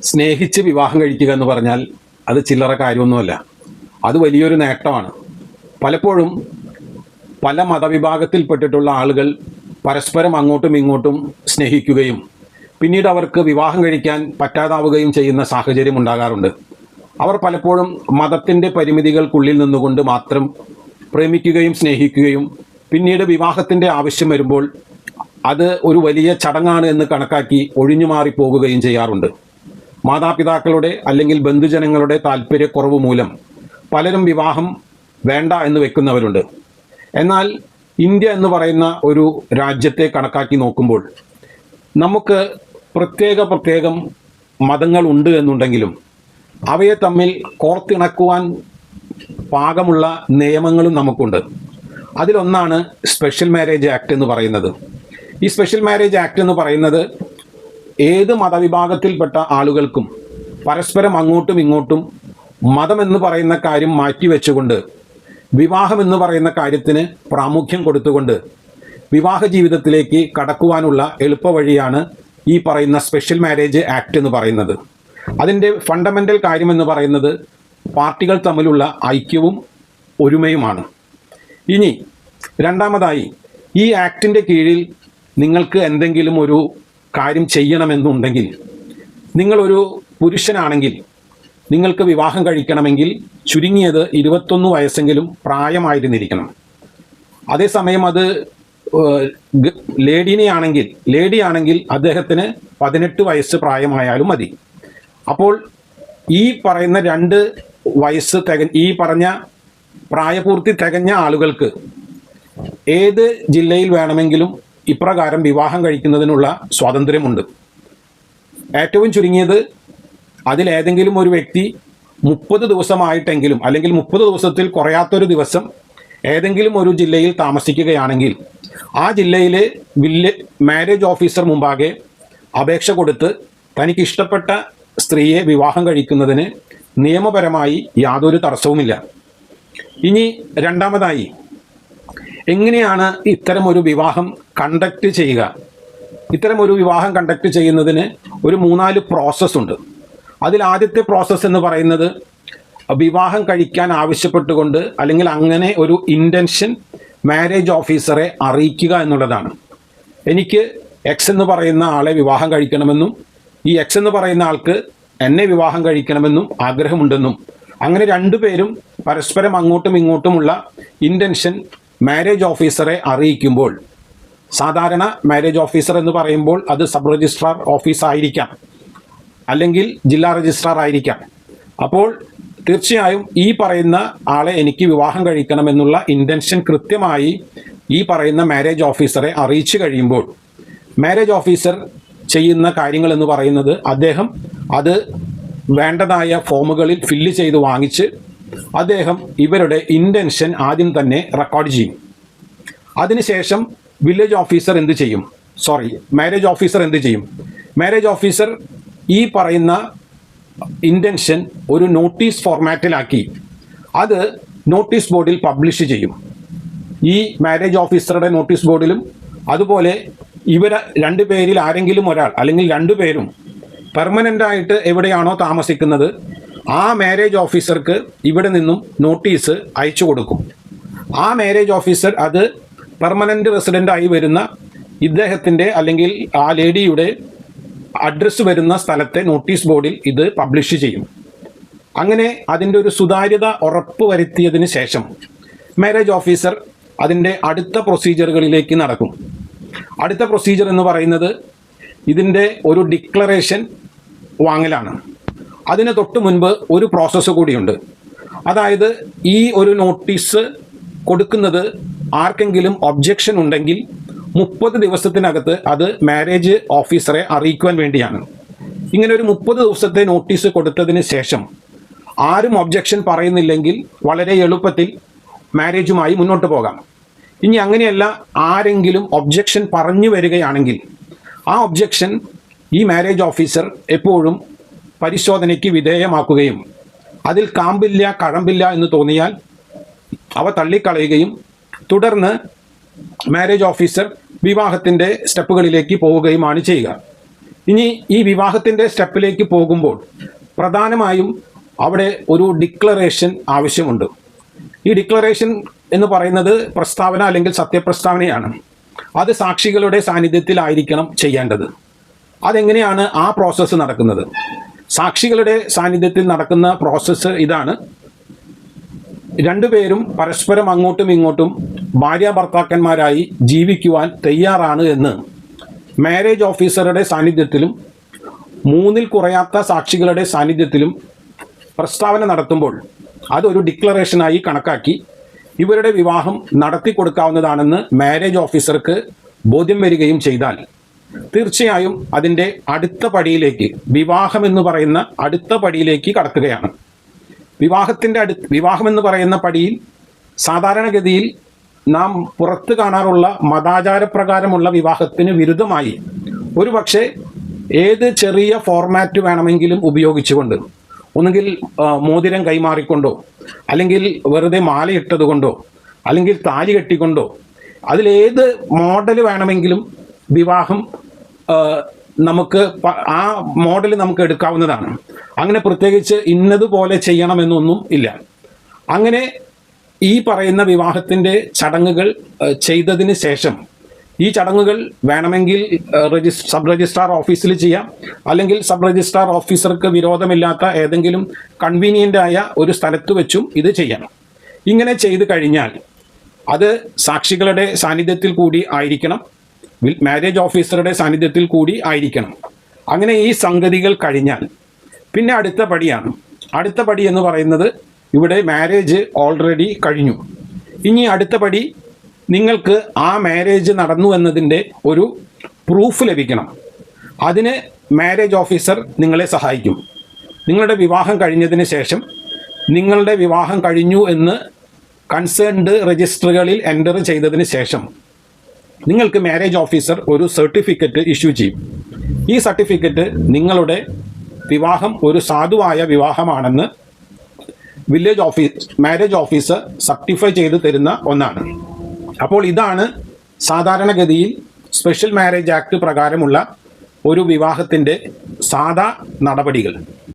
സ്നേഹിച്ച് വിവാഹം കഴിക്കുക എന്ന് പറഞ്ഞാൽ അത് ചില്ലറ കാര്യമൊന്നുമല്ല. അത് വലിയൊരു നേട്ടമാണ്. പലപ്പോഴും പല മതവിഭാഗത്തിൽപ്പെട്ടിട്ടുള്ള ആളുകൾ പരസ്പരം അങ്ങോട്ടും ഇങ്ങോട്ടും സ്നേഹിക്കുകയും പിന്നീട് അവർക്ക് വിവാഹം കഴിക്കാൻ പറ്റാതാവുകയും ചെയ്യുന്ന സാഹചര്യം ഉണ്ടാകാറുണ്ട്. അവർ പലപ്പോഴും മതത്തിൻ്റെ പരിമിതികൾക്കുള്ളിൽ നിന്നുകൊണ്ട് മാത്രം പ്രേമിക്കുകയും സ്നേഹിക്കുകയും പിന്നീട് വിവാഹത്തിൻ്റെ ആവശ്യം വരുമ്പോൾ അത് ഒരു വലിയ ചടങ്ങാണ് എന്ന് കണക്കാക്കി ഒഴിഞ്ഞു മാറിപ്പോകുകയും ചെയ്യാറുണ്ട്. മാതാപിതാക്കളുടെ അല്ലെങ്കിൽ ബന്ധുജനങ്ങളുടെ താല്പര്യക്കുറവ് മൂലം പലരും വിവാഹം വേണ്ട എന്ന് വെക്കുന്നവരുണ്ട്. എന്നാൽ ഇന്ത്യ എന്ന് പറയുന്ന ഒരു രാജ്യത്തെ കണക്കാക്കി നോക്കുമ്പോൾ നമുക്ക് പ്രത്യേകം മതങ്ങൾ ഉണ്ട് എന്നുണ്ടെങ്കിലും അവയെ തമ്മിൽ കോർത്തിണക്കുവാൻ പാകമുള്ള നിയമങ്ങളും നമുക്കുണ്ട്. അതിലൊന്നാണ് സ്പെഷ്യൽ മാരേജ് ആക്ട് എന്ന് പറയുന്നത്. ഈ സ്പെഷ്യൽ മാരേജ് ആക്ട് എന്ന് പറയുന്നത് ഏത് മതവിഭാഗത്തിൽപ്പെട്ട ആളുകൾക്കും പരസ്പരം അങ്ങോട്ടും ഇങ്ങോട്ടും മതമെന്ന് പറയുന്ന കാര്യം മാറ്റിവെച്ചുകൊണ്ട് വിവാഹം എന്ന് പറയുന്ന കാര്യത്തിന് പ്രാമുഖ്യം കൊടുത്തുകൊണ്ട് വിവാഹ ജീവിതത്തിലേക്ക് കടക്കുവാനുള്ള എളുപ്പവഴിയാണ് ഈ പറയുന്ന സ്പെഷ്യൽ മാരേജ് ആക്ട് എന്ന് പറയുന്നത്. അതിൻ്റെ ഫണ്ടമെൻ്റൽ കാര്യമെന്ന് പറയുന്നത് പാർട്ടികൾ തമ്മിലുള്ള ഐക്യവും ഒരുമയുമാണ്. ഇനി രണ്ടാമതായി, ഈ ആക്ടിൻ്റെ കീഴിൽ നിങ്ങൾക്ക് എന്തെങ്കിലും ഒരു കാര്യം ചെയ്യണമെന്നുണ്ടെങ്കിൽ, നിങ്ങളൊരു പുരുഷനാണെങ്കിൽ നിങ്ങൾക്ക് വിവാഹം കഴിക്കണമെങ്കിൽ ചുരുങ്ങിയത് 21 വയസ്സെങ്കിലും പ്രായമായിരുന്നിരിക്കണം. അതേസമയം അത് ലേഡിയാണെങ്കിൽ അദ്ദേഹത്തിന് 18 വയസ്സ് പ്രായമായാലും മതി. അപ്പോൾ ഈ പറയുന്ന 2 വയസ്സ് ഈ പറഞ്ഞ പ്രായപൂർത്തി തികഞ്ഞ ആളുകൾക്ക് ഏത് ജില്ലയിൽ വേണമെങ്കിലും ഇപ്രകാരം വിവാഹം കഴിക്കുന്നതിനുള്ള സ്വാതന്ത്ര്യമുണ്ട്. ഏറ്റവും ചുരുങ്ങിയത് അതിലേതെങ്കിലും ഒരു വ്യക്തി 30 ദിവസമായിട്ടെങ്കിലും അല്ലെങ്കിൽ 30 ദിവസത്തിൽ കുറയാത്തൊരു ദിവസം ഏതെങ്കിലും ഒരു ജില്ലയിൽ താമസിക്കുകയാണെങ്കിൽ ആ ജില്ലയിലെ മാരേജ് ഓഫീസർ മുമ്പാകെ അപേക്ഷ കൊടുത്ത് തനിക്ക് ഇഷ്ടപ്പെട്ട സ്ത്രീയെ വിവാഹം കഴിക്കുന്നതിന് നിയമപരമായി യാതൊരു തടസ്സവുമില്ല. ഇനി രണ്ടാമതായി, എങ്ങനെയാണ് ഇത്തരമൊരു വിവാഹം കണ്ടക്ട് ചെയ്യുക? ഇത്തരമൊരു വിവാഹം കണ്ടക്ട് ചെയ്യുന്നതിന് ഒരു 3-4 പ്രോസസ്സുണ്ട്. അതിൽ ആദ്യത്തെ പ്രോസസ്സ് എന്ന് പറയുന്നത് വിവാഹം കഴിക്കാൻ ആവശ്യപ്പെട്ടുകൊണ്ട് അല്ലെങ്കിൽ അങ്ങനെ ഒരു ഇൻറ്റൻഷൻ മാരേജ് ഓഫീസറെ അറിയിക്കുക എന്നുള്ളതാണ്. എനിക്ക് എക്സ് എന്ന് പറയുന്ന ആളെ വിവാഹം കഴിക്കണമെന്നും ഈ എക്സ് എന്ന് പറയുന്ന ആൾക്ക് എന്നെ വിവാഹം കഴിക്കണമെന്നും ആഗ്രഹമുണ്ടെന്നും അങ്ങനെ രണ്ടുപേരും പരസ്പരം അങ്ങോട്ടും ഇങ്ങോട്ടുമുള്ള ഇൻറ്റൻഷൻ മാരേജ് ഓഫീസറെ അറിയിക്കുമ്പോൾ, സാധാരണ മാരേജ് ഓഫീസർ എന്ന് പറയുമ്പോൾ അത് സബ് രജിസ്ട്രാർ ഓഫീസ് ആയിരിക്കാം, അല്ലെങ്കിൽ ജില്ലാ രജിസ്ട്രാർ ആയിരിക്കാം. അപ്പോൾ തീർച്ചയായും ഈ പറയുന്ന ആളെ എനിക്ക് വിവാഹം കഴിക്കണമെന്നുള്ള ഇൻറ്റൻഷൻ കൃത്യമായി ഈ പറയുന്ന മാരേജ് ഓഫീസറെ അറിയിച്ചു കഴിയുമ്പോൾ മാരേജ് ഓഫീസർ ചെയ്യുന്ന കാര്യങ്ങൾ എന്ന് പറയുന്നത് അദ്ദേഹം അത് വേണ്ടതായ ഫോമുകളിൽ ഫില്ല് ചെയ്ത് വാങ്ങിച്ച് അദ്ദേഹം ഇവരുടെ ഇൻറ്റൻഷൻ ആദ്യം തന്നെ റെക്കോർഡ് ചെയ്യും. അതിനുശേഷം മാരേജ് ഓഫീസർ എന്ത് ചെയ്യും? മാരേജ് ഓഫീസർ ഈ പറയുന്ന ഇൻറ്റൻഷൻ ഒരു നോട്ടീസ് ഫോർമാറ്റിലാക്കി അത് നോട്ടീസ് ബോർഡിൽ പബ്ലിഷ് ചെയ്യും. ഈ മാരേജ് ഓഫീസറുടെ നോട്ടീസ് ബോർഡിലും അതുപോലെ ഇവർ 2 പേരിൽ ആരെങ്കിലും ഒരാൾ അല്ലെങ്കിൽ 2 പേരും പെർമനൻ്റായിട്ട് എവിടെയാണോ താമസിക്കുന്നത് ആ മാരേജ് ഓഫീസർക്ക് ഇവിടെ നിന്നും നോട്ടീസ് അയച്ചു കൊടുക്കും. ആ മാരേജ് ഓഫീസർ അത് പെർമനൻ്റ് റെസിഡൻ്റായി വരുന്ന ഇദ്ദേഹത്തിൻ്റെ അല്ലെങ്കിൽ ആ ലേഡിയുടെ അഡ്രസ്സ് വരുന്ന സ്ഥലത്തെ നോട്ടീസ് ബോർഡിൽ ഇത് പബ്ലിഷ് ചെയ്യും. അങ്ങനെ അതിൻ്റെ ഒരു സുതാര്യത ഉറപ്പ് വരുത്തിയതിന് ശേഷം മാരേജ് ഓഫീസർ അതിൻ്റെ അടുത്ത പ്രൊസീജിയറുകളിലേക്ക് നടക്കും. അടുത്ത പ്രൊസീജിയർ എന്ന് പറയുന്നത് ഇതിൻ്റെ ഒരു ഡിക്ലറേഷൻ വാങ്ങലാണ്. അതിന് തൊട്ട് മുൻപ് ഒരു പ്രോസസ്സ് കൂടിയുണ്ട്. അതായത് ഈ ഒരു നോട്ടീസ് കൊടുക്കുന്നത് ആർക്കെങ്കിലും ഒബ്ജക്ഷൻ ഉണ്ടെങ്കിൽ 30 ദിവസത്തിനകത്ത് അത് മാരേജ് ഓഫീസറെ അറിയിക്കുവാൻ വേണ്ടിയാണ്. ഇങ്ങനെ ഒരു 30 ദിവസത്തെ നോട്ടീസ് കൊടുത്തതിന് ശേഷം ആരും ഒബ്ജക്ഷൻ പറയുന്നില്ലെങ്കിൽ വളരെ എളുപ്പത്തിൽ മാരേജുമായി മുന്നോട്ട് പോകാം. ഇനി അങ്ങനെയല്ല, ആരെങ്കിലും ഒബ്ജക്ഷൻ പറഞ്ഞു വരികയാണെങ്കിൽ ആ ഒബ്ജക്ഷൻ ഈ മാരേജ് ഓഫീസർ എപ്പോഴും പരിശോധനയ്ക്ക് വിധേയമാക്കുകയും അതിൽ കാമ്പില്ല കഴമ്പില്ല എന്ന് തോന്നിയാൽ അവ തള്ളിക്കളയുകയും തുടർന്ന് മാരേജ് ഓഫീസർ വിവാഹത്തിൻ്റെ സ്റ്റെപ്പുകളിലേക്ക് പോവുകയുമാണ് ചെയ്യുക. ഇനി ഈ വിവാഹത്തിൻ്റെ സ്റ്റെപ്പിലേക്ക് പോകുമ്പോൾ പ്രധാനമായും അവിടെ ഒരു ഡിക്ലറേഷൻ ആവശ്യമുണ്ട്. ഈ ഡിക്ലറേഷൻ എന്ന് പറയുന്നത് പ്രസ്താവന അല്ലെങ്കിൽ സത്യപ്രസ്താവനയാണ്. അത് സാക്ഷികളുടെ സാന്നിധ്യത്തിലായിരിക്കണം ചെയ്യേണ്ടത്. അതെങ്ങനെയാണ് ആ പ്രോസസ്സ് നടക്കുന്നത്? സാക്ഷികളുടെ സാന്നിധ്യത്തിൽ നടക്കുന്ന പ്രോസസ്സ് ഇതാണ്. രണ്ടുപേരും പരസ്പരം അങ്ങോട്ടും ഇങ്ങോട്ടും ഭാര്യ ഭർത്താക്കന്മാരായി ജീവിക്കുവാൻ തയ്യാറാണ് എന്ന് മാരേജ് ഓഫീസറുടെ സാന്നിധ്യത്തിലും 3-ൽ കുറയാത്ത സാക്ഷികളുടെ സാന്നിധ്യത്തിലും പ്രസ്താവന നടത്തുമ്പോൾ അതൊരു ഡിക്ലറേഷനായി കണക്കാക്കി ഇവരുടെ വിവാഹം നടത്തി കൊടുക്കാവുന്നതാണെന്ന് മാരേജ് ഓഫീസർക്ക് ബോധ്യം വരികയും ചെയ്താൽ തീർച്ചയായും അതിൻ്റെ അടുത്ത പടിയിലേക്ക്, വിവാഹം എന്ന് പറയുന്ന അടുത്ത പടിയിലേക്ക് കടക്കുകയാണ്. വിവാഹം എന്ന് പറയുന്ന പടിയിൽ സാധാരണഗതിയിൽ നാം പുറത്ത് കാണാറുള്ള മതാചാരപ്രകാരമുള്ള വിവാഹത്തിന് വിരുദ്ധമായി ഒരുപക്ഷെ ഏത് ചെറിയ ഫോർമാറ്റ് വേണമെങ്കിലും ഉപയോഗിച്ചുകൊണ്ട്, ഒന്നുകിൽ മോതിരം കൈമാറിക്കൊണ്ടോ, അല്ലെങ്കിൽ വെറുതെ മാലയിട്ടതുകൊണ്ടോ, അല്ലെങ്കിൽ താലി കെട്ടിക്കൊണ്ടോ, അതിലേത് മോഡൽ വേണമെങ്കിലും വിവാഹം നമുക്ക് ആ മോഡൽ നമുക്ക് എടുക്കാവുന്നതാണ്. അങ്ങനെ പ്രത്യേകിച്ച് ഇന്നതുപോലെ ചെയ്യണമെന്നൊന്നും ഇല്ല. അങ്ങനെ ഈ പറയുന്ന വിവാഹത്തിൻ്റെ ചടങ്ങുകൾ ചെയ്തതിന് ശേഷം ഈ ചടങ്ങുകൾ വേണമെങ്കിൽ സബ് രജിസ്ട്രാർ ഓഫീസിൽ ചെയ്യാം, അല്ലെങ്കിൽ സബ് രജിസ്ട്രാർ ഓഫീസർക്ക് വിരോധമില്ലാത്ത ഏതെങ്കിലും കൺവീനിയൻ്റ് ആയ ഒരു സ്ഥലത്ത് വെച്ചും ഇത് ചെയ്യാം. ഇങ്ങനെ ചെയ്തു കഴിഞ്ഞാൽ അത് സാക്ഷികളുടെ സാന്നിധ്യത്തിൽ കൂടി ആയിരിക്കണം, മാരേജ് ഓഫീസറുടെ സാന്നിധ്യത്തിൽ കൂടി ആയിരിക്കണം. അങ്ങനെ ഈ സംഗതികൾ കഴിഞ്ഞാൽ പിന്നെ അടുത്ത പടിയാണ്. അടുത്ത പടി എന്ന് പറയുന്നത്, ഇവിടെ മാരേജ് ഓൾറെഡി കഴിഞ്ഞു. ഇനി അടുത്ത പടി, നിങ്ങൾക്ക് ആ മാരേജ് നടന്നു എന്നതിൻ്റെ ഒരു പ്രൂഫ് ലഭിക്കണം. അതിന് മാരേജ് ഓഫീസർ നിങ്ങളെ സഹായിക്കും. നിങ്ങളുടെ വിവാഹം കഴിഞ്ഞതിന് ശേഷം നിങ്ങളുടെ വിവാഹം കഴിഞ്ഞു എന്ന് കൺസേൺഡ് രജിസ്റ്ററുകളിൽ എൻ്റർ ചെയ്തതിന് ശേഷം നിങ്ങൾക്ക് മാരേജ് ഓഫീസർ ഒരു സർട്ടിഫിക്കറ്റ് ഇഷ്യൂ ചെയ്യും. ഈ സർട്ടിഫിക്കറ്റ് നിങ്ങളുടെ വിവാഹം ഒരു സാധുവായ വിവാഹമാണെന്ന് മാരേജ് ഓഫീസർ സർട്ടിഫൈ ചെയ്ത് തരുന്ന ഒന്നാണ്. അപ്പോൾ ഇതാണ് സാധാരണഗതിയിൽ സ്പെഷ്യൽ മാരേജ് ആക്ട് പ്രകാരമുള്ള ഒരു വിവാഹത്തിൻ്റെ സാധാ നടപടികൾ.